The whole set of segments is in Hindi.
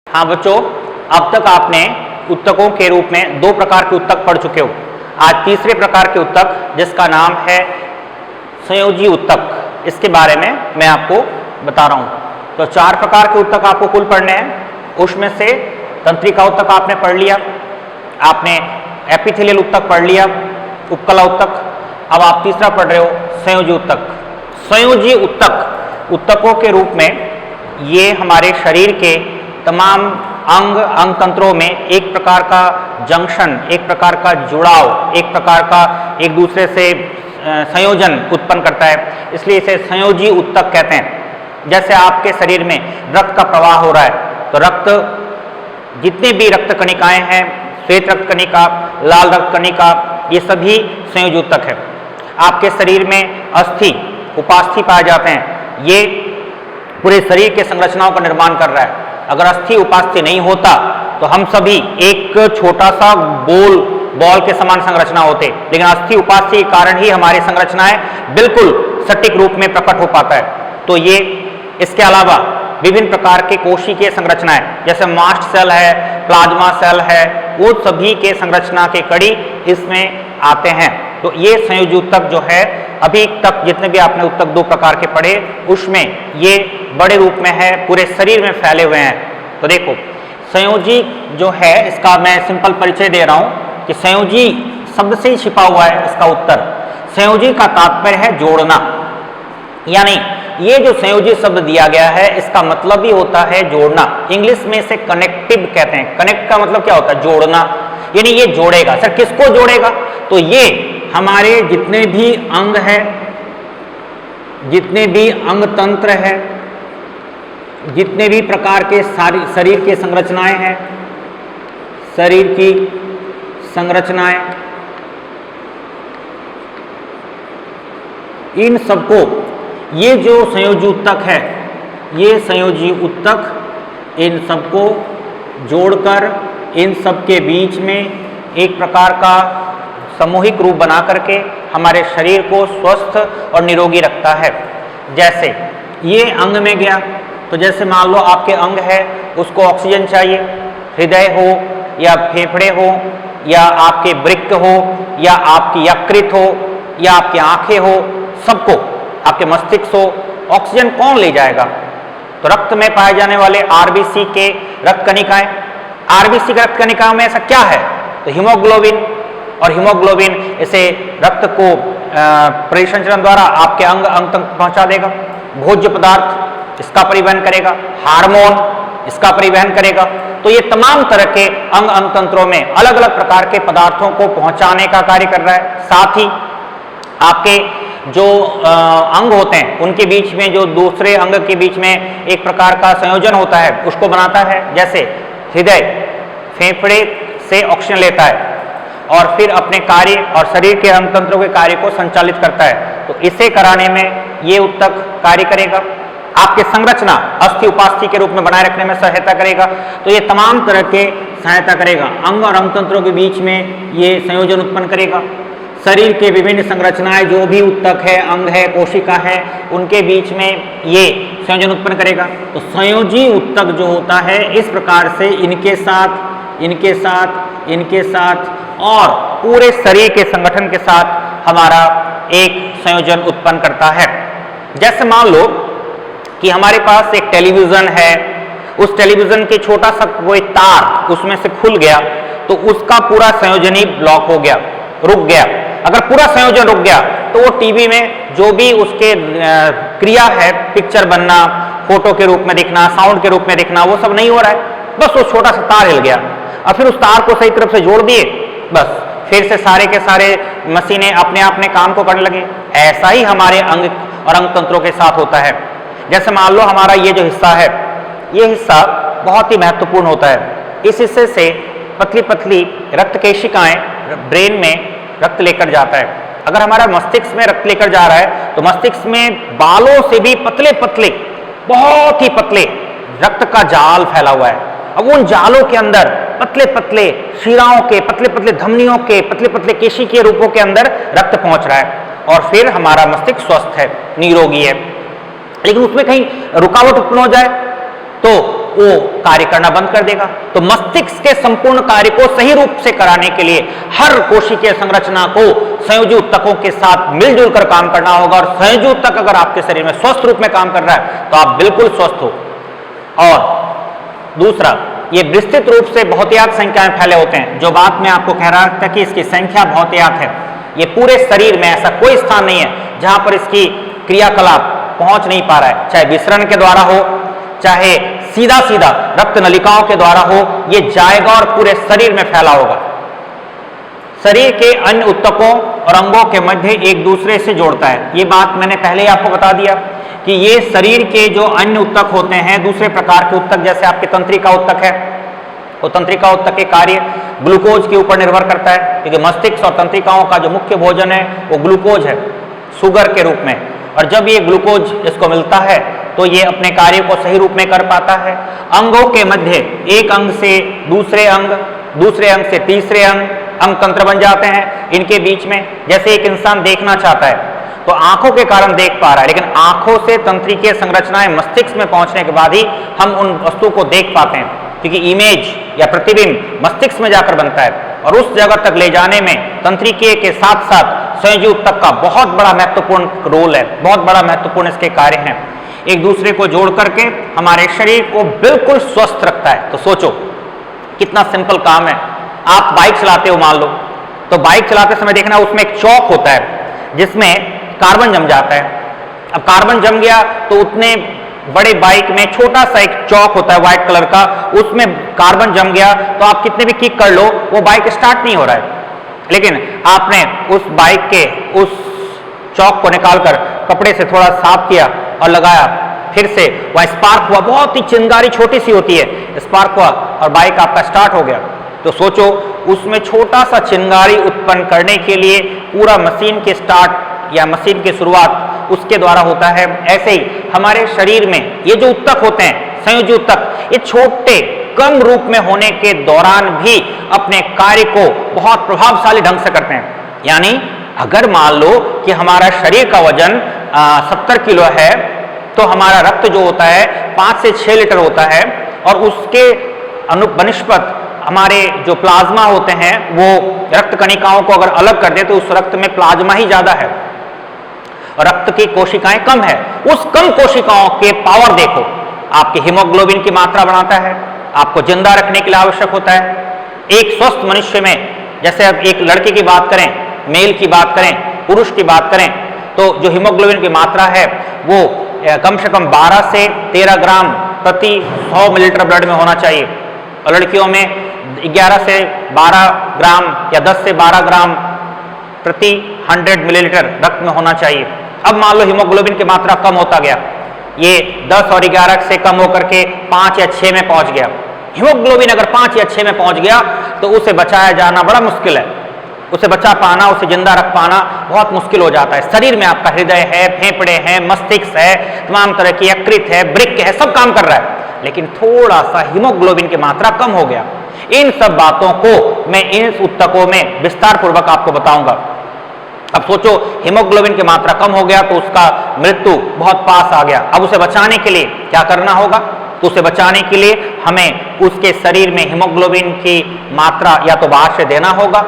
हाँ बच्चों, अब तक आपने उत्तकों के रूप में दो प्रकार के उत्तक पढ़ चुके हो। आज तीसरे प्रकार के उत्तक जिसका नाम है संयोजी उत्तक, इसके बारे में मैं आपको बता रहा हूँ। तो चार प्रकार के उत्तक आपको कुल पढ़ने हैं। उसमें से तंत्रिका उत्तक आपने पढ़ लिया, आपने एपिथेलियल उत्तक पढ़ लिया, उपकला उत्तक। अब आप तीसरा पढ़ रहे हो संयोजी उत्तक। संयोजी उत्तक उत्तकों के रूप में ये हमारे शरीर के तमाम अंग तंत्रों में एक प्रकार का जंक्शन, एक प्रकार का जुड़ाव, एक प्रकार का एक दूसरे से संयोजन उत्पन्न करता है, इसलिए इसे संयोजी उत्तक कहते हैं। जैसे आपके शरीर में रक्त का प्रवाह हो रहा है तो रक्त, जितने भी रक्त कणिकाएं हैं, श्वेत रक्त कणिका, लाल रक्त कणिका, ये सभी संयोजी उत्तक है। आपके शरीर में अस्थि, उपास्थि पाए जाते हैं, ये पूरे शरीर के संरचनाओं का निर्माण कर रहा है। अगर अस्थि उपास्थि नहीं होता तो हम सभी एक छोटा सा बॉल के समान संरचना होते, लेकिन अस्थि उपास्थि के कारण ही हमारी संरचनाएं बिल्कुल सटीक रूप में प्रकट हो पाता है। तो ये इसके अलावा विभिन्न प्रकार के कोशिकीय संरचनाएं, जैसे मास्ट सेल है, प्लाज्मा सेल है, वो सभी के संरचना के कड़ी इसमें आते हैं। तो ये संयोजी उत्तक जो है, अभी तक जितने भी आपने उत्तक दो प्रकार के पढ़े, उसमें ये बड़े रूप में है, पूरे शरीर में फैले हुए हैं। तो देखो, संयोजी जो है, इसका मैं सिंपल परिचय दे रहा हूं कि संयोजी शब्द से ही छिपा हुआ है इसका उत्तर। संयोजी का तात्पर्य है जोड़ना, यानी ये जो संयोजी शब्द दिया गया है, इसका मतलब ही होता है जोड़ना। इंग्लिश में इसे कनेक्टिव कहते हैं। कनेक्ट का मतलब क्या होता है? जोड़ना, यानी ये जोड़ेगा। सर किसको जोड़ेगा? तो ये हमारे जितने भी अंग है, जितने भी अंग तंत्र है, जितने भी प्रकार के शरीर के संरचनाएं हैं, शरीर की संरचनाएं, इन सबको, ये जो संयोजी उत्तक है, ये संयोजी उत्तक इन सबको जोड़कर इन सब के बीच में एक प्रकार का सामूहिक रूप बना करके हमारे शरीर को स्वस्थ और निरोगी रखता है। जैसे ये अंग में गया, तो जैसे मान लो आपके अंग है, उसको ऑक्सीजन चाहिए, हृदय हो या फेफड़े हो या आपके वृक्क हो या आपकी यकृत हो या आपकी आंखें हो, सबको, आपके मस्तिष्क हो, ऑक्सीजन कौन ले जाएगा? तो रक्त में पाए जाने वाले आरबीसी के रक्त कणिकाएं। आरबीसी के रक्त कणिकाओं में ऐसा क्या है? तो हीमोग्लोबिन, और हीमोग्लोबिन इसे रक्त को परिसंचरण द्वारा आपके अंग तक पहुंचा देगा। भोज्य पदार्थ इसका परिवहन करेगा, हार्मोन इसका परिवहन करेगा। तो ये तमाम तरह के अंग तंत्रों में अलग अलग प्रकार के पदार्थों को पहुंचाने का कार्य कर रहा है। साथ ही आपके जो अंग होते हैं, उनके बीच में जो दूसरे अंग के बीच में एक प्रकार का संयोजन होता है, उसको बनाता है। जैसे हृदय फेफड़े से ऑक्सीजन लेता है और फिर अपने कार्य और शरीर के अंग तंत्रों के कार्य को संचालित करता है। तो इसे कराने में ये उत्तक कार्य करेगा। आपके संरचना अस्थि उपास्थि के रूप में बनाए रखने में सहायता करेगा। तो ये तमाम तरह के सहायता करेगा। अंग और अंग तंत्रों के बीच में ये संयोजन उत्पन्न करेगा। शरीर के विभिन्न संरचनाएं, जो भी उत्तक है, अंग है, कोशिका है, उनके बीच में ये संयोजन उत्पन्न करेगा। तो संयोजी उत्तक जो होता है, इस प्रकार से इनके साथ, इनके साथ, इनके साथ और पूरे शरीर के संगठन के साथ हमारा एक संयोजन उत्पन्न करता है। जैसे मान लो कि हमारे पास एक टेलीविजन है, उस टेलीविजन के छोटा सा कोई तार उसमें से खुल गया, तो उसका पूरा संयोजन ही ब्लॉक हो गया, रुक गया। अगर पूरा संयोजन रुक गया तो वो टीवी में जो भी उसके क्रिया है, पिक्चर बनना, फोटो के रूप में दिखना, साउंड के रूप में दिखना, वो सब नहीं हो रहा है। बस वो छोटा सा तार हिल गया, और फिर उस तार को सही तरफ से जोड़ दिए, बस फिर से सारे के सारे मशीनें अपने काम को करने लगे। ऐसा ही हमारे अंग और अंग तंत्रों के साथ होता है। जैसे मान लो हमारा ये जो हिस्सा है, ये हिस्सा बहुत ही महत्वपूर्ण होता है। इस हिस्से से पतली पतली रक्त केशिकाएं ब्रेन में रक्त लेकर जाता है। अगर हमारा मस्तिष्क में रक्त लेकर जा रहा है, तो मस्तिष्क में बालों से भी पतले पतले, बहुत ही पतले रक्त का जाल फैला हुआ है। अब उन जालों के अंदर पतले पतले शिराओं के, पतले पतले धमनियों के, पतले पतले केशिकीय रूपों के अंदर रक्त पहुंच रहा है, और फिर हमारा मस्तिष्क स्वस्थ है, निरोगी है। लेकिन उसमें कहीं रुकावट उत्पन्न हो जाए तो वो कार्य करना बंद कर देगा। तो मस्तिष्क के संपूर्ण कार्य को सही रूप से कराने के लिए हर कोशिकीय संरचना को संयोजी ऊतकों के साथ मिलजुल कर काम करना होगा। और संयोजी ऊतक अगर आपके शरीर में स्वस्थ रूप में काम कर रहा है तो आप बिल्कुल स्वस्थ हो। और दूसरा, ये विस्तृत रूप से बहुतायत संख्या में फैले होते हैं। जो बात मैं आपको कह रहा था कि इसकी संख्या बहुतायत है, ये पूरे शरीर में ऐसा कोई स्थान नहीं है जहां पर इसकी क्रियाकलाप पहुंच नहीं पा रहा है, चाहे विसरण के द्वारा हो, चाहे सीधा सीधा रक्त नलिकाओं के द्वारा हो, ये जाएगा और पूरे शरीर में फैला होगा। शरीर के अन्य ऊतकों और अंगों के मध्य एक दूसरे से जोड़ता है। ये बात मैंने पहले ही आपको बता दिया कि ये शरीर के जो अन्य ऊतक होते हैं, दूसरे प्रकार के ऊतक, जैसे आपके तंत्रिका ऊतक है, तो तंत्रिका ऊतक के कार्य ग्लूकोज के ऊपर निर्भर करता है, क्योंकि मस्तिष्क और तंत्रिकाओं का जो मुख्य भोजन है वो ग्लूकोज है, शुगर के रूप में। और जब ये ग्लूकोज इसको मिलता है तो ये अपने कार्य को सही रूप में कर पाता है। अंगों के मध्य एक अंग से दूसरे अंग, दूसरे अंग से तीसरे अंग, अंग तंत्र बन जाते हैं। इनके बीच में जैसे एक इंसान देखना चाहता है तो आंखों के कारण देख पा रहा है, लेकिन आंखों से तंत्रिकीय संरचनाएं मस्तिष्क में पहुंचने के बाद ही हम उन वस्तु को देख पाते हैं, क्योंकि इमेज या प्रतिबिंब मस्तिष्क में जाकर बनता है। और उस जगह तक ले जाने में तंत्रिकीय के साथ साथ संयोजी ऊतक का बहुत बड़ा महत्वपूर्ण रोल है, बहुत बड़ा महत्वपूर्ण इसके कार्य हैं। एक दूसरे को जोड़ करके हमारे शरीर को बिल्कुल स्वस्थ रखता है। तो सोचो कितना सिंपल काम है। आप बाइक चलाते हो मान लो, तो बाइक चलाते समय देखना उसमें एक चौक होता है जिसमें कार्बन जम जाता है। अब कार्बन जम गया तो उतने बड़े बाइक में छोटा सा एक चौक होता है व्हाइट कलर का, उसमें कार्बन जम गया तो आप कितने भी किक कर लो वो बाइक स्टार्ट नहीं हो रहा है। लेकिन आपने उस बाइक के उस चौक को निकालकर कपड़े से थोड़ा साफ किया और लगाया, फिर से वह स्पार्क हुआ, बहुत ही चिंगारी छोटी सी होती है, स्पार्क हुआ और बाइक आपका स्टार्ट हो गया। तो सोचो उसमें छोटा सा चिंगारी उत्पन्न करने के लिए पूरा मशीन के स्टार्ट या मशीन की शुरुआत उसके द्वारा होता है। ऐसे ही हमारे शरीर में ये जो ऊतक होते हैं, संयोजी ऊतक, ये छोटे कम रूप में होने के दौरान भी अपने कार्य को बहुत प्रभावशाली ढंग से करते हैं। यानी अगर मान लो कि हमारा शरीर का वजन 70 किलो है तो हमारा रक्त जो होता है 5 से 6 लीटर होता है, और उसके अनुबनिष्पत हमारे जो प्लाज्मा होते हैं वो रक्त कणिकाओं को अगर अलग कर दे तो उस रक्त में प्लाज्मा ही ज्यादा है और रक्त की कोशिकाएं कम है। उस कम कोशिकाओं के पावर देखो, आपके हीमोग्लोबिन की मात्रा बढ़ाता है, आपको जिंदा रखने के लिए आवश्यक होता है। एक स्वस्थ मनुष्य में, जैसे अब एक लड़के की बात करें, मेल की बात करें, पुरुष की बात करें, तो जो हीमोग्लोबिन की मात्रा है वो कम से कम 12 से 13 ग्राम प्रति 100 मिलीलीटर ब्लड में होना चाहिए, और लड़कियों में 11 से 12 ग्राम या 10 से 12 ग्राम प्रति 100 मिलीलीटर रक्त में होना चाहिए। अब मान लो हीमोग्लोबिन की मात्रा कम होता गया, ये 10 और 11 से कम होकर के 5 या 6 में पहुंच गया। हीमोग्लोबिन अगर 5 या 6 में पहुंच गया तो उसे बचाया जाना बड़ा मुश्किल है, उसे बचा पाना, उसे जिंदा रख पाना बहुत मुश्किल हो जाता है। शरीर में आपका हृदय है, फेफड़े हैं, मस्तिष्क है, तमाम तरह की यकृत है, वृक्क है, सब काम कर रहा है, लेकिन थोड़ा सा हीमोग्लोबिन की मात्रा कम हो गया। इन सब बातों को मैं इन ऊतकों में विस्तार पूर्वक आपको बताऊंगा। अब सोचो हीमोग्लोबिन की मात्रा कम हो गया तो उसका मृत्यु बहुत पास आ गया। अब उसे बचाने के लिए क्या करना होगा? तो उसे बचाने के लिए हमें उसके शरीर में हीमोग्लोबिन की मात्रा या तो बाहर से देना होगा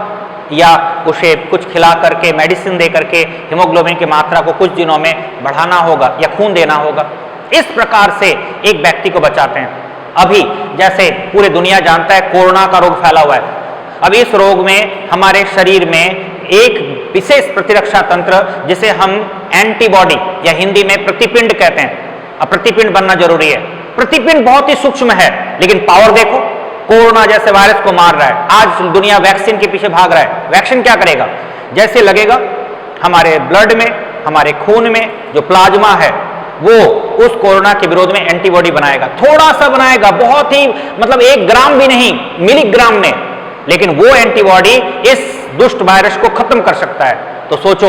या उसे कुछ खिला करके, मेडिसिन दे करके हीमोग्लोबिन की मात्रा को कुछ दिनों में बढ़ाना होगा या खून देना होगा। इस प्रकार से एक व्यक्ति को बचाते हैं। अभी जैसे पूरी दुनिया जानता है कोरोना का रोग फैला हुआ है, अब इस रोग में हमारे शरीर में एक विशेष प्रतिरक्षा तंत्र जिसे हम एंटीबॉडी या हिंदी में प्रतिपिंड कहते हैं, अब प्रतिपिंड बनना जरूरी है। प्रतिपिंड बहुत ही सूक्ष्म है, लेकिन पावर देखो, कोरोना जैसे वायरस को मार रहा है। आज दुनिया वैक्सीन के पीछे भाग रहा है। वैक्सीन क्या करेगा? जैसे लगेगा हमारे ब्लड में, हमारे खून में जो प्लाज्मा है वो उस कोरोना के विरोध में एंटीबॉडी बनाएगा। थोड़ा सा बनाएगा, बहुत ही, मतलब 1 ग्राम भी नहीं, मिलीग्राम में, लेकिन वो एंटीबॉडी इस दुष्ट वायरस को खत्म कर सकता है। तो सोचो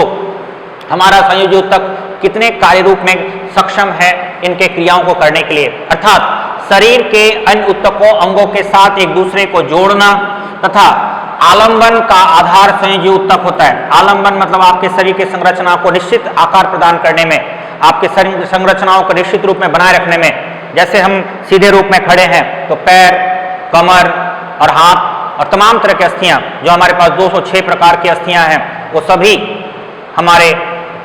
हमारा संयोजी ऊतक कितने कार्य रूप में सक्षम है इनके क्रियाओं को करने के लिए। अर्थात शरीर के अन्य ऊतकों, अंगों के साथ एक दूसरे को जोड़ना तथा आलंबन का आधार संयोजी ऊतक होता है। आलंबन मतलब आपके शरीर की संरचना को निश्चित आकार प्रदान करने में, आपके शरीर संरचनाओं को निश्चित रूप में बनाए रखने में जैसे हम सीधे रूप में खड़े हैं तो पैर, कमर और हाथ और तमाम तरह की अस्थियां, जो हमारे पास 206 प्रकार की अस्थियां हैं, वो सभी हमारे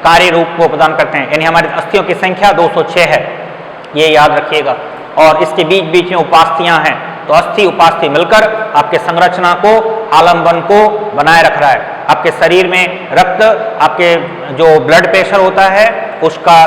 कार्य रूप को प्रदान करते हैं, यानी हमारी अस्थियों की संख्या 206 है, ये याद रखिएगा। और इसके बीच बीच में उपास्थियां हैं, तो अस्थि उपास्थि मिलकर आपके संरचना को, आलंबन को बनाए रख रहा है। आपके शरीर में रक्त, आपके जो ब्लड प्रेशर होता है उसका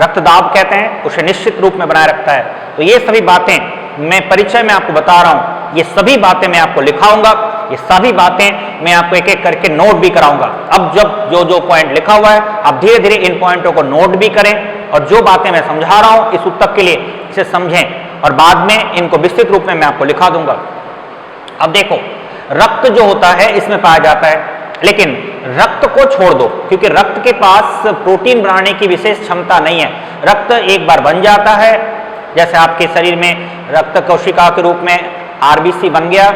रक्तदाब कहते हैं, उसे निश्चित रूप में बनाए रखता है। तो ये सभी बातें मैं परिचय में आपको बता रहा हूं, ये सभी बातें मैं आपको लिखाऊंगा, ये सभी बातें मैं आपको एक एक करके नोट भी कराऊंगा। अब जब जो जो पॉइंट लिखा हुआ है आप धीरे धीरे इन पॉइंटों को नोट भी करें, और जो बातें मैं समझा रहा हूं इस उत्तक के लिए इसे समझें, और बाद में इनको विस्तृत रूप में मैं आपको लिखा दूंगा। अब देखो, रक्त जो होता है इसमें पाया जाता है, लेकिन रक्त को छोड़ दो, क्योंकि रक्त के पास प्रोटीन बनाने की विशेष क्षमता नहीं है। रक्त एक बार बन जाता है, जैसे आपके शरीर में रक्त कोशिका के रूप में आरबीसी बन गया,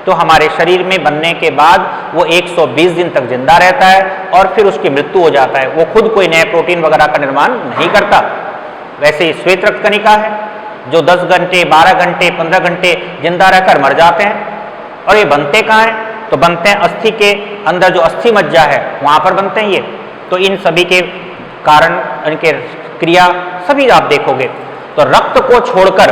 तो हमारे शरीर में बनने के बाद वो 120 दिन तक जिंदा रहता है और फिर उसकी मृत्यु हो जाता है। वो खुद कोई नए प्रोटीन वगैरह का निर्माण नहीं करता। वैसे ही श्वेत रक्त कणिका है जो 10 घंटे, 12 घंटे, 15 घंटे जिंदा रहकर मर जाते हैं। और ये बनते कहाँ हैं? तो बनते हैं अस्थि के अंदर, जो अस्थि मज्जा है वहाँ पर बनते हैं ये। तो इन सभी के कारण, इनके क्रिया सभी आप देखोगे। तो रक्त को छोड़कर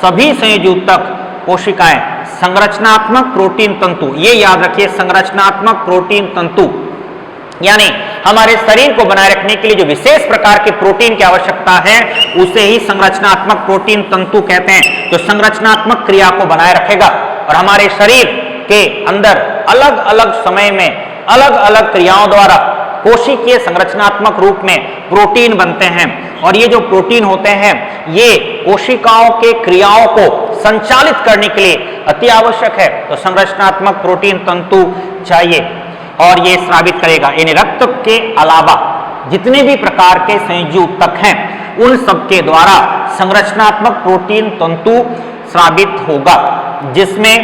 सभी संयोजक कोशिकाएं संरचनात्मक प्रोटीन तंतु, ये याद रखिए, संरचनात्मक प्रोटीन तंतु, यानी हमारे शरीर को बनाए रखने के लिए जो विशेष प्रकार के प्रोटीन की आवश्यकता है उसे ही संरचनात्मक प्रोटीन तंतु कहते हैं, जो संरचनात्मक क्रिया को बनाए रखेगा। और हमारे शरीर के अंदर अलग अलग समय में अलग अलग क्रियाओं द्वारा कोशिकीय संरचनात्मक रूप में प्रोटीन बनते हैं। और ये जो प्रोटीन होते हैं ये कोशिकाओं के क्रियाओं को संचालित करने के लिए अति आवश्यक है। तो संरचनात्मक प्रोटीन तंतु चाहिए और ये स्रावित करेगा, यानी रक्त के अलावा जितने भी प्रकार के संयोजी ऊतक हैं उन सबके द्वारा संरचनात्मक प्रोटीन तंतु स्रावित होगा, जिसमें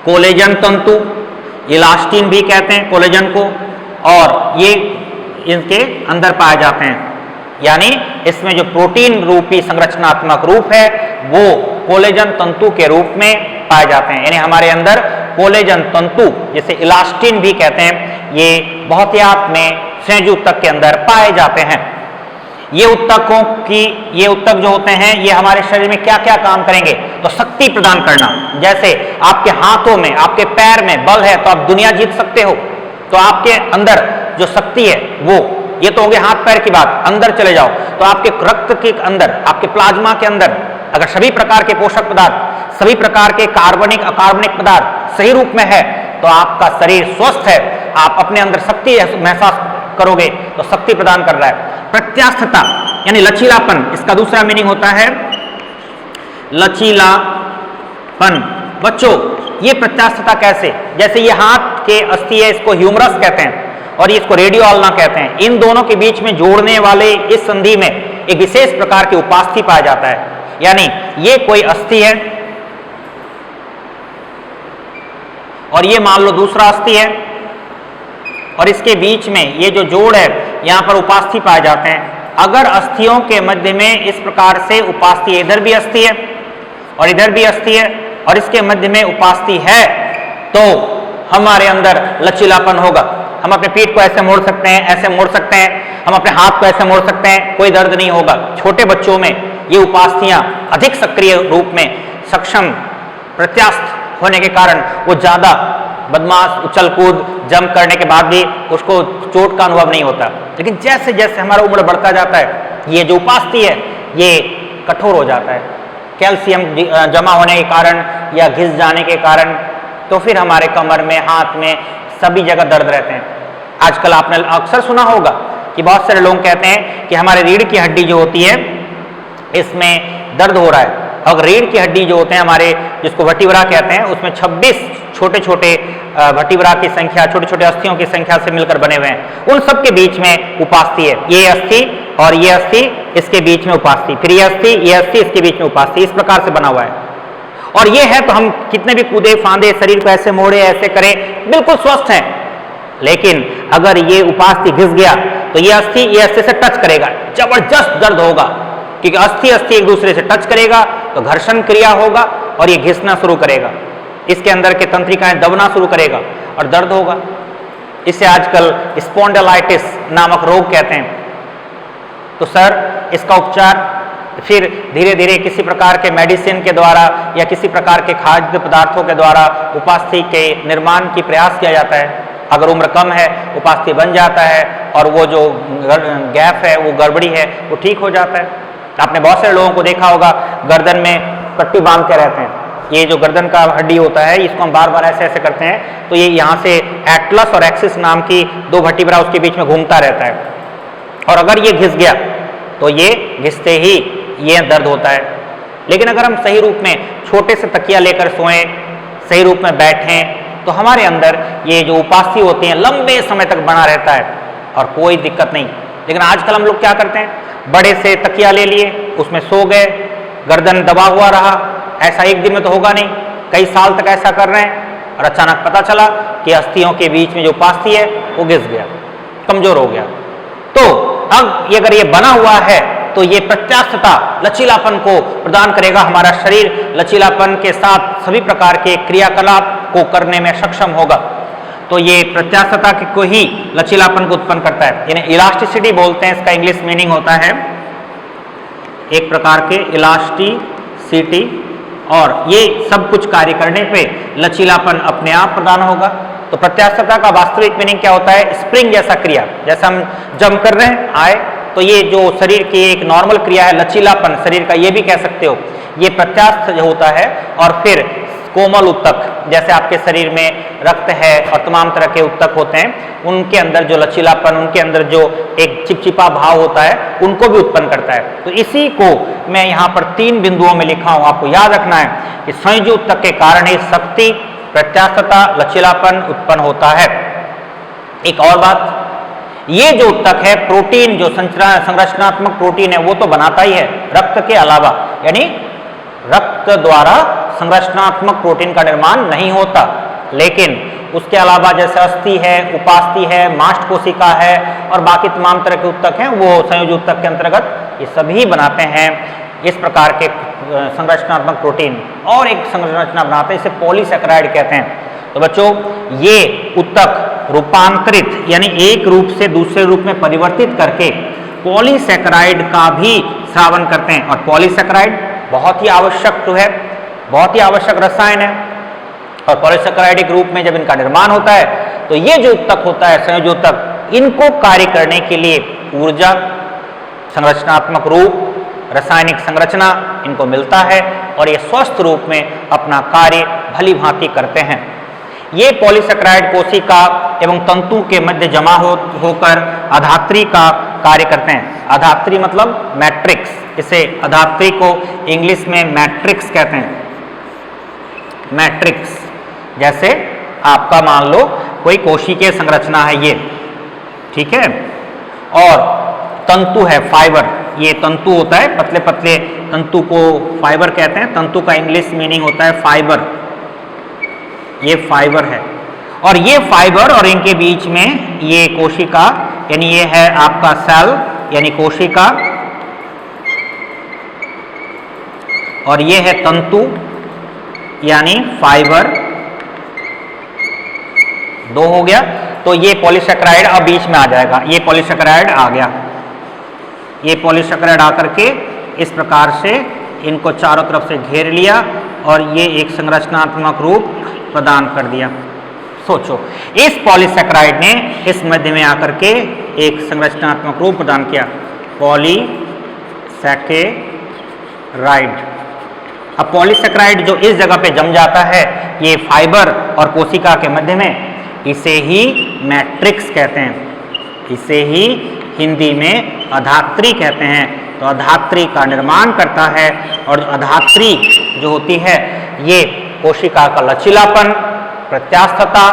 कोलेजन तंतु, इलास्टिन भी कहते हैं कोलेजन को, और ये इनके अंदर पाए जाते हैं। यानी इसमें जो प्रोटीन रूपी संरचनात्मक रूप है वो कोलेजन तंतु के रूप में पाए जाते हैं। यानी हमारे अंदर कोलेजन तंतु, जिसे इलास्टिन भी कहते हैं, ये बहुतायत में संयोजी ऊतक के अंदर पाए जाते हैं। ये ऊतक जो होते हैं ये हमारे शरीर में क्या क्या काम करेंगे? तो शक्ति प्रदान करना। जैसे आपके हाथों में, आपके पैर में बल है तो आप दुनिया जीत सकते हो। तो आपके अंदर जो शक्ति है वो, ये तो हो गया हाथ पैर की बात, अंदर चले जाओ तो आपके रक्त के अंदर, आपके प्लाज्मा के अंदर अगर सभी प्रकार के पोषक पदार्थ, सभी प्रकार के कार्बनिक अकार्बनिक पदार्थ सही रूप में है तो आपका शरीर स्वस्थ है, आप अपने अंदर शक्ति महसूस करोगे, तो शक्ति प्रदान कर रहा है। प्रत्यास्थता यानी लचीलापन, इसका दूसरा मीनिंग होता है लचीलापन। बच्चों ये प्रत्यास्थता कैसे? जैसे ये हाथ के अस्थि है, इसको ह्यूमरस कहते हैं और इसको रेडियो आल्ना कहते हैं। इन दोनों के बीच में जोड़ने वाले इस संधि में एक विशेष प्रकार की उपास्थि पाया जाता है। यानी ये कोई अस्थि है और ये मान लो दूसरा अस्थि है और इसके बीच में ये जो जोड़ है यहाँ पर उपास्थि पाए जाते हैं। अगर अस्थियों के मध्य में इस प्रकार से उपास्थि, इधर भी अस्थि है और इधर भी अस्थि है और इसके मध्य में उपास्थि है तो हमारे अंदर लचीलापन होगा। हम अपने पीठ को ऐसे मोड़ सकते हैं, ऐसे मोड़ सकते हैं, हम अपने हाथ को ऐसे मोड़ सकते हैं, कोई दर्द नहीं होगा। छोटे बच्चों में ये उपास्थियां अधिक सक्रिय रूप में सक्षम प्रत्यास्थ होने के कारण वो ज़्यादा बदमाश, उछल कूद, जंप करने के बाद भी उसको चोट का अनुभव नहीं होता। लेकिन जैसे जैसे हमारा उम्र बढ़ता जाता है ये जो उपास्थि है ये कठोर हो जाता है, कैल्शियम जमा होने के कारण या घिस जाने के कारण, तो फिर हमारे कमर में, हाथ में, सभी जगह दर्द रहते हैं। आजकल आपने अक्सर सुना होगा कि बहुत सारे लोग कहते हैं कि हमारे रीढ़ की हड्डी जो होती है इसमें दर्द हो रहा है। और रीढ़ की हड्डी जो होते हैं हमारे, जिसको वर्टिब्रा कहते हैं, उसमें 26 छोटे छोटे वर्टिब्रा की संख्या, छोटे छोटे अस्थियों की संख्या से मिलकर बने हुए हैं। उन सब के बीच में उपास्थि है। ये अस्थि और ये अस्थि, इसके बीच में उपास्थि, फिर ये अस्थि, इसके बीच में उपास्थि, इस प्रकार से बना हुआ है। और ये है तो हम कितने भी कूदे फांदे, शरीर को ऐसे मोड़े, ऐसे करें, बिल्कुल स्वस्थ हैं। लेकिन अगर ये उपास्थि घिस गया तो ये अस्थि से टच करेगा, जबरदस्त दर्द होगा। क्योंकि अस्थि अस्थि एक दूसरे से टच करेगा तो घर्षण क्रिया होगा और ये घिसना शुरू करेगा, इसके अंदर के तंत्रिकाएं दबना शुरू करेगा और दर्द होगा। इसे आजकल स्पॉन्डिलाइटिस नामक रोग कहते हैं। तो सर इसका उपचार फिर धीरे धीरे किसी प्रकार के मेडिसिन के द्वारा या किसी प्रकार के खाद्य पदार्थों के द्वारा उपास्थि के निर्माण की प्रयास किया जाता है। अगर उम्र कम है उपास्थि बन जाता है और वो जो गैप है वो गड़बड़ी है वो ठीक हो जाता है। आपने बहुत सारे लोगों को देखा होगा गर्दन में पट्टी बांध के रहते हैं। ये जो गर्दन का हड्डी होता है इसको हम बार बार ऐसे ऐसे करते हैं तो ये यहाँ से एटलस और एक्सिस नाम की दो वर्टिब्रा उसके बीच में घूमता रहता है और अगर ये घिस गया तो ये घिसते ही ये दर्द होता है। लेकिन अगर हम सही रूप में छोटे से तकिया लेकर सोएं, सही रूप में बैठें तो हमारे अंदर ये जो उपास्थि होती हैं लंबे समय तक बना रहता है और कोई दिक्कत नहीं। लेकिन आजकल हम लोग क्या करते हैं, बड़े से तकिया ले लिए, उसमें सो गए, गर्दन दबा हुआ रहा। ऐसा एक दिन में तो होगा नहीं, कई साल तक ऐसा कर रहे हैं और अचानक पता चला कि अस्थियों के बीच में जो उपास्थि है वो घिस गया, कमजोर हो गया। तो अब अगर ये बना हुआ है तो ये प्रत्यास्थता लचीलापन को प्रदान करेगा। हमारा शरीर लचीलापन के साथ सभी प्रकार के क्रियाकलाप को करने में सक्षम होगा। तो ये प्रत्यास्थता को ही लचीलापन को उत्पन्न करता है, यानी इलास्टिसिटी बोलते हैं, इसका इंग्लिश मीनिंग होता है एक प्रकार के इलास्टिसिटी। और ये सब कुछ कार्य करने पे लचीलापन अपने आप प्रदान होगा। तो प्रत्यास्थता का वास्तविक मीनिंग क्या होता है, स्प्रिंग जैसा क्रिया। जैसे हम जंप कर रहे हैं आए तो ये जो शरीर की एक नॉर्मल क्रिया है लचीलापन शरीर का, ये भी कह सकते हो, ये प्रत्यास्थ होता है। और फिर कोमल उत्तक, जैसे आपके शरीर में रक्त है और तमाम तरह के उत्तक होते हैं, उनके अंदर जो लचीलापन, उनके अंदर जो एक चिपचिपा भाव होता है उनको भी उत्पन्न करता है। तो इसी को मैं यहाँ पर 3 बिंदुओं में लिखा हूँ, आपको याद रखना है कि संयोजी उत्तक के कारण ही शक्ति, प्रत्यास्थता, लचीलापन उत्पन्न होता है। एक और बात, ये जो उत्तक है प्रोटीन, जो संरचनात्मक प्रोटीन है वो तो बनाता ही है रक्त के अलावा, यानी रक्त द्वारा संरचनात्मक प्रोटीन का निर्माण नहीं होता। लेकिन उसके अलावा जैसे अस्थि है, उपास्थि है, मास्ट कोशिका है और बाकी तमाम तरह के उत्तक हैं, वो संयोजी उत्तक के अंतर्गत ये सभी बनाते हैं इस प्रकार के संरचनात्मक प्रोटीन। और एक संरचना बनाते हैं, इसे पॉलीसैकेराइड कहते हैं। तो बच्चों ये उत्तक रूपांतरित यानी एक रूप से दूसरे रूप में परिवर्तित करके पॉलीसैकेराइड का भी स्रावन करते हैं। और पॉलीसैकेराइड बहुत ही आवश्यक तो है, बहुत ही आवश्यक रसायन है। और पॉलीसैकेराइडिक रूप में जब इनका निर्माण होता है तो ये जो उत्तक होता है संयोजी उत्तक, इनको कार्य करने के लिए ऊर्जा, संरचनात्मक रूप, रासायनिक संरचना इनको मिलता है और ये स्वस्थ रूप में अपना कार्य भली भांति करते हैं। ये पॉलीसैकेराइड कोशिका एवं तंतु के मध्य जमा होकर अधात्री का कार्य करते हैं। अधात्री मतलब मैट्रिक्स, इसे अधात्री को इंग्लिश में मैट्रिक्स कहते हैं। मैट्रिक्स, जैसे आपका मान लो कोई कोशिकीय संरचना है ये, ठीक है, और तंतु है फाइबर, ये तंतु होता है, पतले पतले तंतु को फाइबर कहते हैं। तंतु का इंग्लिश मीनिंग होता है फाइबर, ये फाइबर है। और ये फाइबर और इनके बीच में ये कोशिका, यानी ये है आपका सेल यानी कोशिका, और ये है तंतु यानी फाइबर, दो हो गया। तो ये पॉलीसैकेराइड अब बीच में आ जाएगा, ये पॉलीसैकेराइड आ गया, ये पॉलीसैकेराइड आकर के इस प्रकार से इनको चारों तरफ से घेर लिया और ये एक संरचनात्मक रूप प्रदान कर दिया। सोचो, इस पॉलीसैकेराइड ने इस मध्य में आकर के एक संरचनात्मक रूप प्रदान किया, पॉलीसैकेराइड। अब पॉलीसैकेराइड जो इस जगह पे जम जाता है ये फाइबर और कोशिका के मध्य में, इसे ही मैट्रिक्स कहते हैं, इसे ही हिंदी में अधात्री कहते हैं। तो अधात्री का निर्माण करता है और अधात्री जो होती है ये कोशिका का लचीलापन, प्रत्यास्थता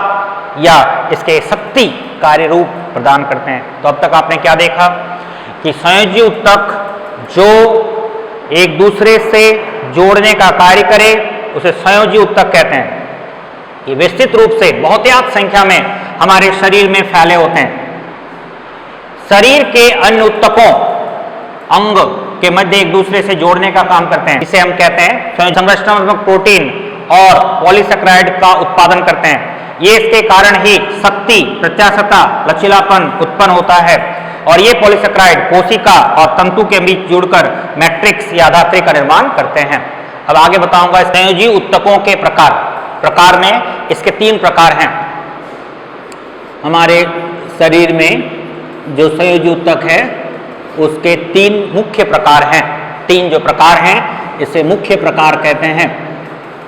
या इसके शक्ति कार्य रूप प्रदान करते हैं। तो अब तक आपने क्या देखा कि संयोजी उत्तक जो एक दूसरे से जोड़ने का कार्य करे उसे संयोजी उत्तक कहते हैं। ये विस्तृत रूप से बहुतायत संख्या में हमारे शरीर में फैले होते हैं। शरीर के अन्य उत्तकों, अंग के मध्य एक दूसरे से जोड़ने का काम करते हैं। इसे हम कहते हैं संरचनात्मक प्रोटीन और पॉलीसेकेराइड का उत्पादन करते हैं। ये इसके कारण ही शक्ति, प्रत्याशता, लचीलापन उत्पन्न होता है और ये पॉलीसेकेराइड कोशिका और तंतु के बीच जुड़कर मैट्रिक्स या धात्री का निर्माण करते हैं। अब आगे बताऊंगा संयोजी उत्तकों के प्रकार में इसके 3 प्रकार हैं। हमारे शरीर में जो संयोजी उत्तक है उसके 3 मुख्य प्रकार हैं। 3 जो प्रकार हैं इसे मुख्य प्रकार कहते हैं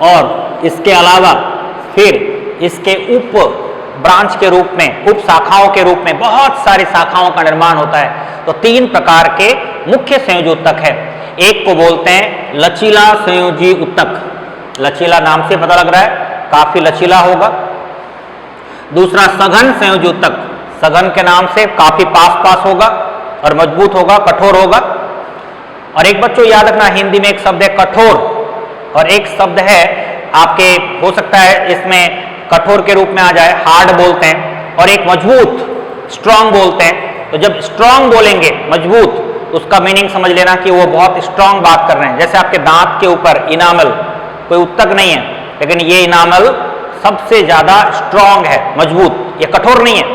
और इसके अलावा फिर इसके उप ब्रांच के रूप में, उप शाखाओं के रूप में बहुत सारी शाखाओं का निर्माण होता है। तो 3 प्रकार के मुख्य संयोजी उत्तक है। एक को बोलते हैं लचीला संयोजी उत्तक, लचीला नाम से पता लग रहा है काफी लचीला होगा। दूसरा सघन संयोजी उत्तक, सघन के नाम से काफी पास होगा और मजबूत होगा, कठोर होगा। और एक बच्चों याद रखना, हिंदी में एक शब्द है कठोर और एक शब्द है आपके, हो सकता है इसमें कठोर के रूप में आ जाए, हार्ड बोलते हैं, और एक मजबूत, स्ट्रांग बोलते हैं। तो जब स्ट्रांग बोलेंगे, मजबूत, तो उसका मीनिंग समझ लेना कि वो बहुत स्ट्रांग बात कर रहे हैं। जैसे आपके दांत के ऊपर इनामल कोई उत्तक नहीं है, लेकिन ये इनामल सबसे ज्यादा स्ट्रांग है, मजबूत, ये कठोर नहीं है।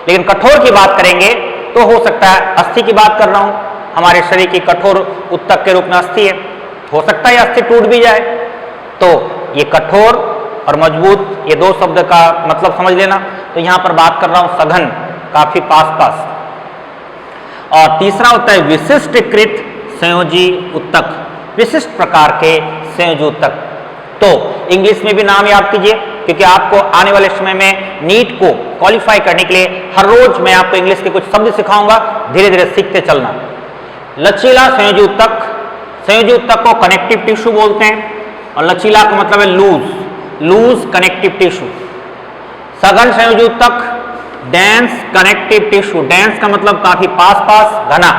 लेकिन कठोर की बात करेंगे तो हो सकता है, अस्थि की बात कर रहा हूं, हमारे शरीर की कठोर उत्तक के रूप में अस्थि है, हो सकता है अस्थि टूट भी जाए। तो ये कठोर और मजबूत, ये 2 शब्द का मतलब समझ लेना। तो यहां पर बात कर रहा हूं सघन, काफी पास। और तीसरा होता है विशिष्टकृत संयोजी उत्तक, विशिष्ट प्रकार के संयोजी उत्तक। तो इंग्लिश में भी नाम याद कीजिए, क्योंकि आपको आने वाले समय में नीट को क्वालिफाई करने के लिए हर रोज मैं आपको इंग्लिश के कुछ शब्द सिखाऊंगा, धीरे धीरे सीखते चलना। लचीला संयोजी उत्तक, संयोजी उत्तक को कनेक्टिव टिश्यू बोलते हैं और लचीला का मतलब है लूज कनेक्टिव टिश्यू। सघन संयोजी उत्तक डेंस कनेक्टिव टिश्यू, डेंस का मतलब काफी पास, घना।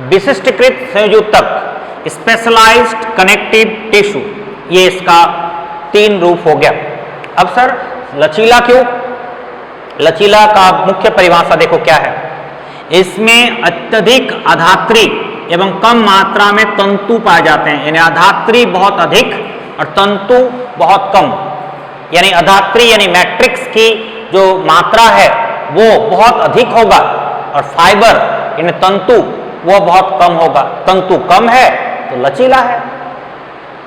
विशिष्टकृत संयोजी उत्तक स्पेशलाइज्ड कनेक्टिव टिश्यू, ये इसका 3 रूप हो गया। अब सर लचीला क्यों? लचीला का मुख्य परिभाषा देखो क्या है। इसमें अत्यधिक अधात्री एवं कम मात्रा में तंतु पाए जाते हैं, यानी अधात्री बहुत अधिक और तंतु बहुत कम। यानी अधात्री यानी मैट्रिक्स की जो मात्रा है वो बहुत अधिक होगा और फाइबर यानी तंतु वो बहुत कम होगा। तंतु कम है तो लचीला है,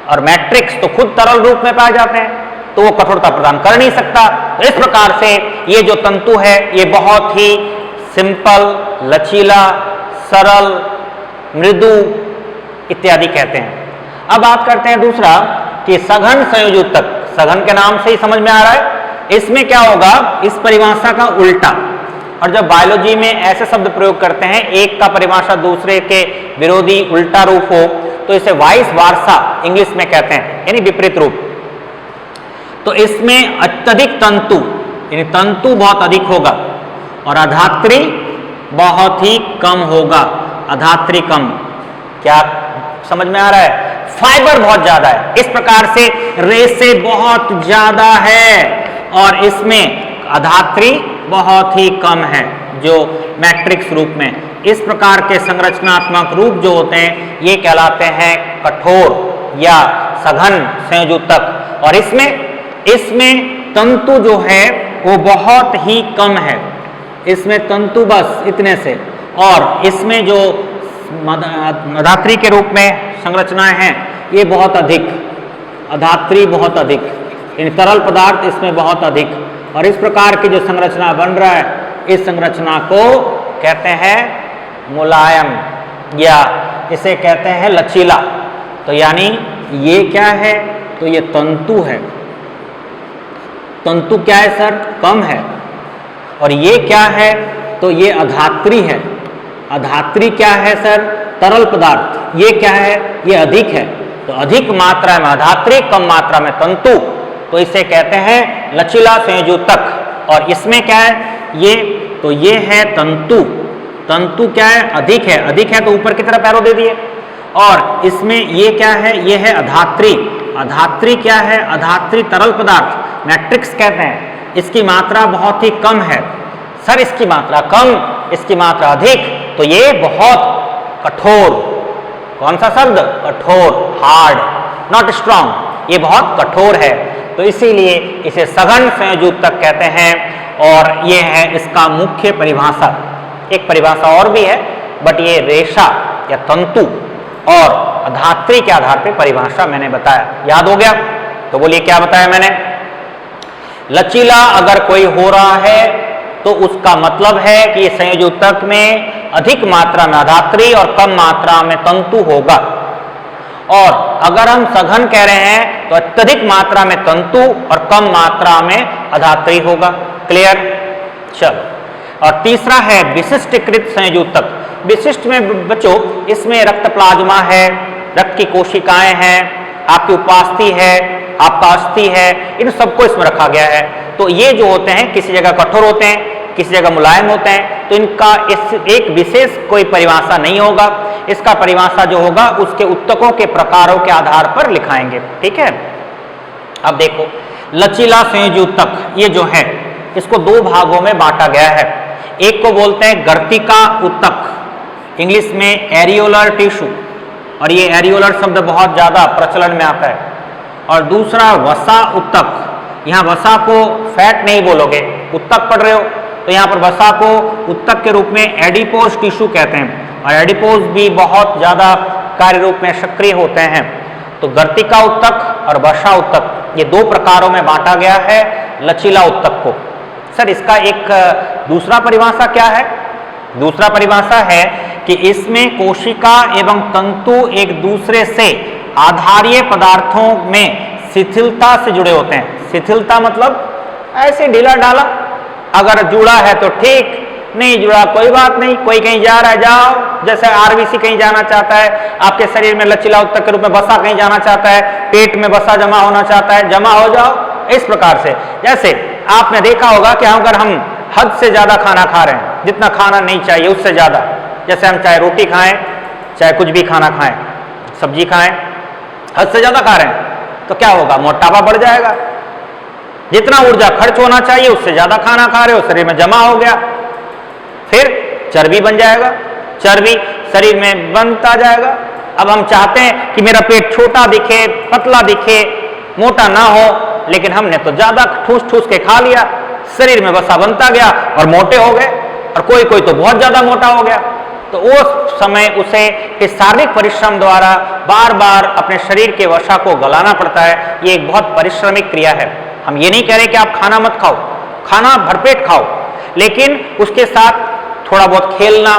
और मैट्रिक्स तो खुद तरल रूप में पाए जाते हैं तो वो कठोरता प्रदान कर नहीं सकता। तो इस प्रकार से ये जो तंतु है ये बहुत ही सिंपल, लचीला, सरल, मृदु इत्यादि कहते हैं। अब बात करते हैं दूसरा कि सघन संयोजी उत्तक, सघन के नाम से ही समझ में आ रहा है। इसमें क्या होगा, इस परिभाषा का उल्टा। और जब बायोलॉजी में ऐसे शब्द प्रयोग करते हैं, एक का परिभाषा दूसरे के विरोधी उल्टा रूप हो, तो इसे वाइस वर्सा इंग्लिश में कहते हैं, यानी विपरीत रूप। तो इसमें अत्यधिक तंतु यानी तंतु बहुत अधिक होगा और अधात्री बहुत ही कम होगा, अधात्री कम। क्या समझ में आ रहा है? फाइबर बहुत ज्यादा है, इस प्रकार से रेशे बहुत ज्यादा है और इसमें अधात्री बहुत ही कम है, जो मैट्रिक्स रूप में। इस प्रकार के संरचनात्मक रूप जो होते हैं ये कहलाते हैं कठोर या सघन संयोजी उत्तक। और इसमें तंतु जो है वो बहुत ही कम है, इसमें तंतु बस इतने से, और इसमें जो अधात्री के रूप में संरचनाएं हैं ये बहुत अधिक, अधात्री बहुत अधिक, यानी तरल पदार्थ इसमें बहुत अधिक। और इस प्रकार की जो संरचना बन रहा है इस संरचना को कहते हैं मुलायम या इसे कहते हैं लचीला। तो यानी ये क्या है, तो ये तंतु है। तंतु क्या है सर? कम है। और ये क्या है, तो ये अधात्री है। अधात्री क्या है सर? तरल पदार्थ। ये क्या है? ये अधिक है। तो अधिक मात्रा में अधात्री, कम मात्रा में तंतु, तो इसे कहते हैं लचीला संयोजी उत्तक। और इसमें क्या है ये, तो ये है तंतु। तंतु क्या है? अधिक है। अधिक है तो ऊपर की तरफ एरो दे दिए। और इसमें ये क्या है? ये है अधात्री। अधात्री क्या है? अधात्री तरल पदार्थ, मैट्रिक्स कहते हैं। इसकी मात्रा बहुत ही कम है। सर इसकी मात्रा कम, इसकी मात्रा अधिक, तो ये बहुत कठोर, कौन सा शब्द? कठोर, हार्ड, नॉट स्ट्रांग, ये बहुत कठोर है, तो इसीलिए इसे सघन संयोजी उत्तक कहते हैं। और ये है इसका मुख्य परिभाषा। एक परिभाषा और भी है, बट ये रेशा या तंतु और धात्री के आधार पर परिभाषा मैंने बताया, याद हो गया? तो बोलिए क्या बताया मैंने? लचीला अगर कोई हो रहा है तो उसका मतलब है कि संयोजी उत्तक में अधिक मात्रा में अधात्री और कम मात्रा में तंतु होगा। और अगर हम सघन कह रहे हैं तो अत्यधिक मात्रा में तंतु और कम मात्रा में अधात्री होगा। क्लियर? चलो, और तीसरा है विशिष्टीकृत संयोजी उत्तक। विशिष्ट में बच्चों इसमें रक्त प्लाज्मा है, रक्त की कोशिकाएं हैं, आपकी उपास्थि है, आपका अस्थि है, इन सबको इसमें रखा गया है। तो ये जो होते हैं किसी जगह कठोर होते हैं, किसी जगह मुलायम होते हैं, तो इनका इस एक विशेष कोई परिभाषा नहीं होगा। इसका परिभाषा जो होगा उसके उत्तकों के प्रकारों के आधार पर लिखाएंगे। ठीक है? अब देखो, लचीला संयोजी उत्तक ये जो है इसको दो भागों में बांटा गया है। एक को बोलते हैं गर्तिका उत्तक, इंग्लिश में एरियोलर टिश्यू, और ये एरियोलर शब्द बहुत ज्यादा प्रचलन में आता है। और दूसरा वसा उत्तक, यहाँ वसा को फैट नहीं बोलोगे, उत्तक पढ़ रहे हो तो यहाँ पर वसा को उत्तक के रूप में एडिपोज टिश्यू कहते हैं, और एडिपोज भी बहुत ज़्यादा कार्य रूप में सक्रिय होते हैं। तो गर्तिका उत्तक और वसा उत्तक ये दो प्रकारों में बांटा गया है लचीला उत्तक को। सर इसका एक दूसरा परिभाषा क्या है? दूसरा परिभाषा है कि इसमें कोशिका एवं तंतु एक दूसरे से आधारीय पदार्थों में शिथिलता से जुड़े होते हैं। शिथिलता मतलब ऐसे ढीला ढाला, अगर जुड़ा है तो ठीक, नहीं जुड़ा कोई बात नहीं। कोई कहीं जा रहा है, जाओ, जैसे आरबीसी कहीं जाना चाहता है, आपके शरीर में लचीला उत्तक के रूप में वसा कहीं जाना चाहता है, पेट में वसा जमा होना चाहता है, जमा हो जाओ। इस प्रकार से जैसे आपने देखा होगा कि अगर हम हद से ज्यादा खाना खा रहे हैं, जितना खाना नहीं चाहिए उससे ज्यादा, जैसे हम चाहे रोटी खाएं चाहे कुछ भी खाना खाएं, सब्जी खाएं, हद से ज्यादा खा रहे हैं तो क्या होगा? मोटापा बढ़ जाएगा। जितना ऊर्जा खर्च होना चाहिए उससे ज्यादा खाना खा रहे हो, शरीर में जमा हो गया, फिर चर्बी बन जाएगा, चर्बी शरीर में बनता जाएगा। अब हम चाहते हैं कि मेरा पेट छोटा दिखे, पतला दिखे, मोटा ना हो, लेकिन हमने तो ज्यादा ठूस ठूस के खा लिया, शरीर में वसा बनता गया और मोटे हो गए, और कोई कोई तो बहुत ज्यादा मोटा हो गया। तो उस समय उसे इस शारीरिक परिश्रम द्वारा बार बार अपने शरीर के वसा को गलाना पड़ता है। ये एक बहुत परिश्रमिक क्रिया है। हम ये नहीं कह रहे कि आप खाना मत खाओ, खाना भरपेट खाओ, लेकिन उसके साथ थोड़ा बहुत खेलना,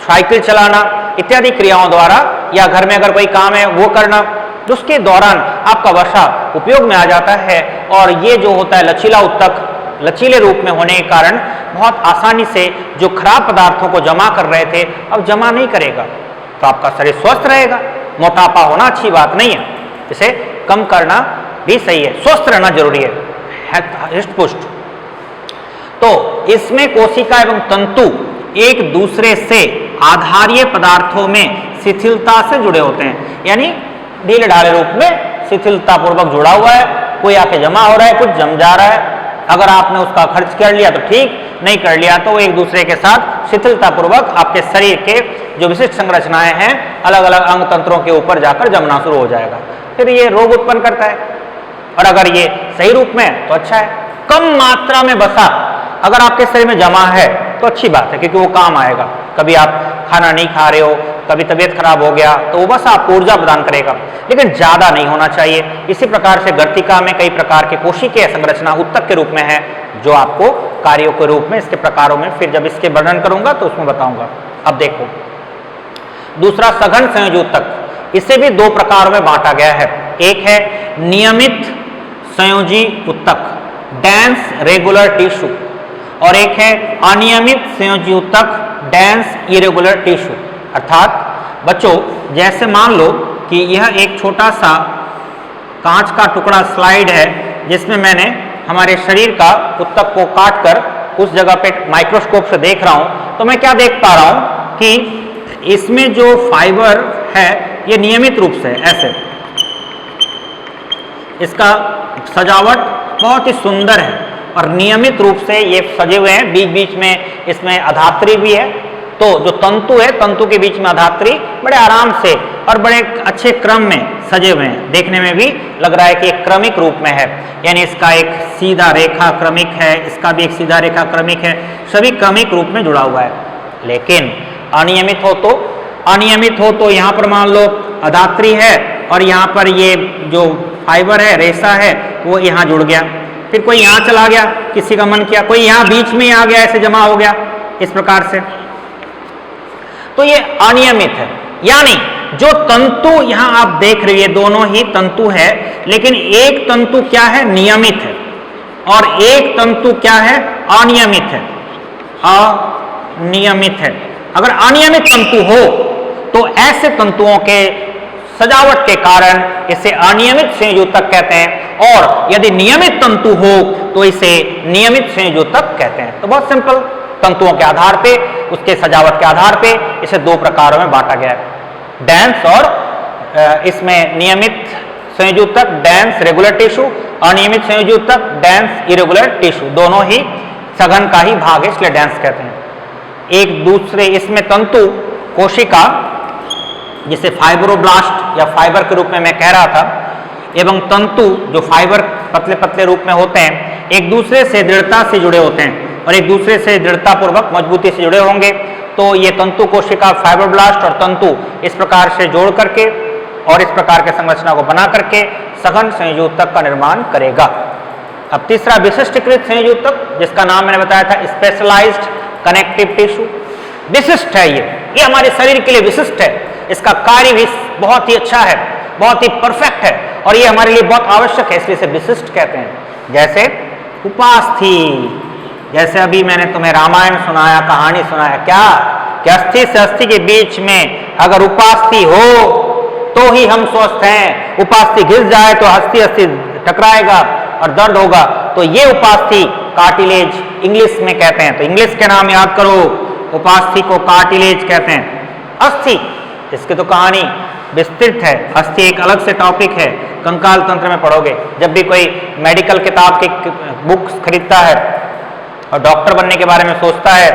साइकिल चलाना इत्यादि क्रियाओं द्वारा, या घर में अगर कोई काम है वो करना, उसके दौरान आपका वसा उपयोग में आ जाता है। और ये जो होता है लचीला उत्तक, लचीले रूप में होने के कारण बहुत आसानी से जो खराब पदार्थों को जमा कर रहे थे अब जमा नहीं करेगा, तो आपका शरीर स्वस्थ रहेगा। मोटापा होना अच्छी बात नहीं है, इसे कम करना भी सही है, स्वस्थ रहना जरूरी है, हृष्ट पुष्ट। तो इसमें कोशिका एवं तंतु एक दूसरे से आधारीय पदार्थों में शिथिलता से जुड़े होते हैं, यानी ढीले ढाले रूप में शिथिलता पूर्वक जुड़ा हुआ है। कोई आके जमा हो रहा है, कुछ जम जा रहा है, अगर आपने उसका खर्च कर लिया तो ठीक, नहीं कर लिया तो वो एक दूसरे के साथ शिथिलता पूर्वक आपके शरीर के जो विशिष्ट संरचनाएं हैं अलग अलग अंग तंत्रों के ऊपर जाकर जमना शुरू हो जाएगा, फिर ये रोग उत्पन्न करता है। और अगर ये सही रूप में तो अच्छा है। कम मात्रा में वसा अगर आपके शरीर में जमा है तो अच्छी बात है, क्योंकि वो काम आएगा। कभी आप खाना नहीं खा रहे हो, कभी तबीयत खराब हो गया, तो वो बस आपको ऊर्जा प्रदान करेगा, लेकिन ज्यादा नहीं होना चाहिए। इसी प्रकार से गर्तिका में कई प्रकार के कोशिकीय संरचना उत्तक के रूप में है, जो आपको कार्यों के रूप में इसके प्रकारों में फिर जब इसके वर्णन करूंगा तो उसमें बताऊंगा। अब देखो दूसरा सघन संयोजी उत्तक, इसे भी दो प्रकारों में बांटा गया है। एक है नियमित संयोजी उत्तक, डेंस रेगुलर टिश्यू, और एक है अनियमित संयोजी उत्तक, डेंस इरेगुलर टिश्यू। अर्थात बच्चों जैसे मान लो कि यह एक छोटा सा कांच का टुकड़ा स्लाइड है, जिसमें मैंने हमारे शरीर का उत्तक को काट कर उस जगह पे माइक्रोस्कोप से देख रहा हूं, तो मैं क्या देख पा रहा हूं कि इसमें जो फाइबर है ये नियमित रूप से ऐसे, इसका सजावट बहुत ही सुंदर है और नियमित रूप से ये सजे हुए हैं। बीच बीच में इसमें अधात्री भी है, तो जो तंतु है, तंतु के बीच में अधात्री बड़े आराम से और बड़े अच्छे क्रम में सजे हुए हैं। देखने में भी लग रहा है कि एक क्रमिक रूप में है, यानी इसका एक सीधा रेखा क्रमिक है, इसका भी एक सीधा रेखा क्रमिक है, सभी क्रमिक रूप में जुड़ा हुआ है। लेकिन अनियमित हो तो यहाँ पर मान लो अधात्री है और यहाँ पर ये जो फाइबर है, रेशा है, वो यहाँ जुड़ गया, फिर कोई यहाँ चला गया, किसी का मन किया, कोई यहाँ बीच में आ गया, ऐसे जमा हो गया इस प्रकार से, तो ये अनियमित है। यानी जो तंतु यहाँ आप देख रहे हैं दोनों ही तंतु है, लेकिन एक तंतु क्या है, नियमित है, और एक तंतु क्या है, अनियमित है, अनियमित है। अगर अनियमित तंतु हो तो ऐसे तंतुओं के सजावट के कारण इसे अनियमित संयोजक कहते हैं, और यदि नियमित तंतु हो तो इसे नियमित संयोजक कहते हैं। तो बहुत सिंपल, तंतुओं के आधार पे, उसके सजावट के आधार पे इसे दो प्रकारों में बांटा गया है, डेंस और इसमें नियमित संयोजक डेंस रेगुलर टिश्यू, अनियमित संयोजक डेंस इरेगुलर टिश्यू, दोनों ही सघन का ही भाग है, इसलिए डेंस कहते हैं। एक दूसरे इसमें तंतु कोशिका, जिसे फाइब्रोब्लास्ट या फाइबर के रूप में मैं कह रहा था, एवं तंतु जो फाइबर पतले पतले रूप में होते हैं, एक दूसरे से दृढ़ता से जुड़े होते हैं और एक दूसरे से दृढ़ता पूर्वक मजबूती से जुड़े होंगे। तो ये तंतु कोशिका फाइब्रोब्लास्ट और तंतु इस प्रकार से जोड़ करके और इस प्रकार के संरचना को बना करके सघन संयोजक का निर्माण करेगा। अब तीसरा विशिष्टकृत संयोजक, जिसका नाम मैंने बताया था स्पेशलाइज्ड कनेक्टिव टिश्यू, विशिष्ट है ये हमारे शरीर के लिए विशिष्ट है, इसका कार्य भी बहुत ही अच्छा है, बहुत ही परफेक्ट है, और ये हमारे लिए बहुत आवश्यक है, इसलिए इसे विशिष्ट कहते हैं। जैसे उपास्थि, जैसे अभी मैंने तुम्हें रामायण सुनाया, कहानी सुनाया, क्या कि अस्थि से अस्थि के बीच में अगर उपास्थि हो तो ही हम स्वस्थ हैं, उपास्थि घिस जाए तो अस्थि अस्थि टकराएगा और दर्द होगा। तो ये उपास्थि कार्टिलेज इंग्लिश में कहते हैं, तो इंग्लिश के नाम याद करो, उपास्थि को कार्टिलेज कहते हैं। अस्थि, इसकी तो कहानी विस्तृत है, अस्थि एक अलग से टॉपिक है, कंकाल तंत्र में पढ़ोगे। जब भी कोई मेडिकल किताब की बुक्स खरीदता है और डॉक्टर बनने के बारे में सोचता है,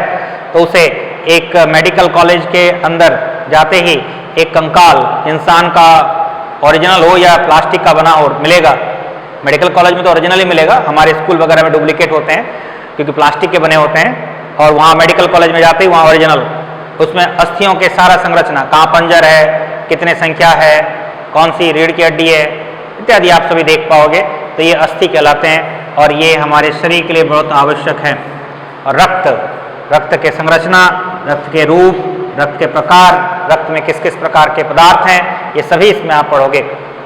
तो उसे एक मेडिकल कॉलेज के अंदर जाते ही एक कंकाल इंसान का ओरिजिनल हो या प्लास्टिक का बना हो मिलेगा। मेडिकल कॉलेज में तो ओरिजिनल ही मिलेगा, हमारे स्कूल वगैरह में डुप्लीकेट होते हैं क्योंकि प्लास्टिक के बने होते हैं, और वहाँ मेडिकल कॉलेज में जाते ही वहाँ ओरिजिनल, उसमें अस्थियों के सारा संरचना, कहाँ पंजर है, कितने संख्या है, कौन सी रीढ़ की हड्डी है, इत्यादि आप सभी देख पाओगे। तो ये अस्थि कहलाते हैं और ये हमारे शरीर के लिए बहुत आवश्यक है। और रक्त के संरचना, रक्त के रूप, रक्त के प्रकार, रक्त में किस किस प्रकार के पदार्थ हैं, ये सभी इसमें आप पढ़ोगे।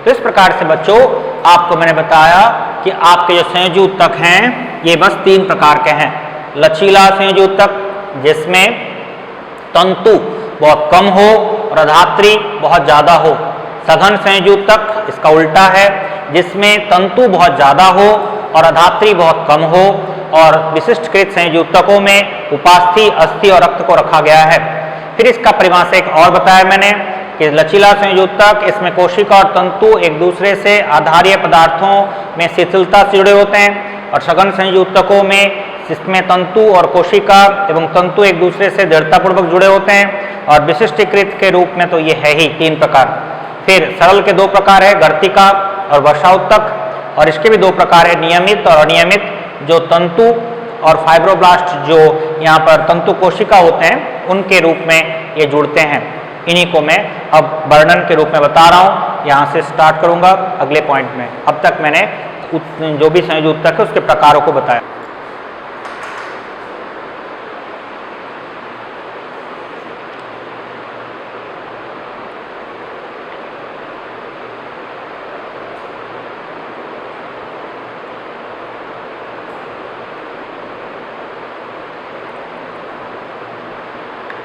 तो इस प्रकार से बच्चों आपको मैंने बताया कि आपके जो संयोजक हैं ये बस 3 प्रकार के हैं। लचीला संयोजक, जिसमें तंतु बहुत कम हो और अधात्री बहुत ज़्यादा हो। सघन संयोजक इसका उल्टा है, जिसमें तंतु बहुत ज़्यादा हो और अधात्री बहुत कम हो। और विशिष्टकृत संयोजकों में उपास्थि, अस्थि और रक्त को रखा गया है। फिर इसका परिभाषा एक और बताया मैंने कि लचीला संयोजक, इसमें कोशिका और तंतु एक दूसरे से आधारीय पदार्थों में शिथिलता से जुड़े होते हैं, और सघन संयोजकों में इसमें तंतु और कोशिका एवं तंतु एक दूसरे से दृढ़तापूर्वक जुड़े होते हैं। और विशिष्टकृत के रूप में तो ये है ही 3 प्रकार। फिर सरल के 2 प्रकार है, गर्तिका और वर्षाउत्तक, और इसके भी 2 प्रकार है, नियमित और अनियमित। जो तंतु और फाइब्रोब्लास्ट जो यहाँ पर तंतु कोशिका होते हैं उनके रूप में ये जुड़ते हैं। इन्हीं को मैं अब वर्णन के रूप में बता रहा हूँ, यहाँ से स्टार्ट करूँगा अगले पॉइंट में। अब तक मैंने जो भी संयोजक है उसके प्रकारों को बताया।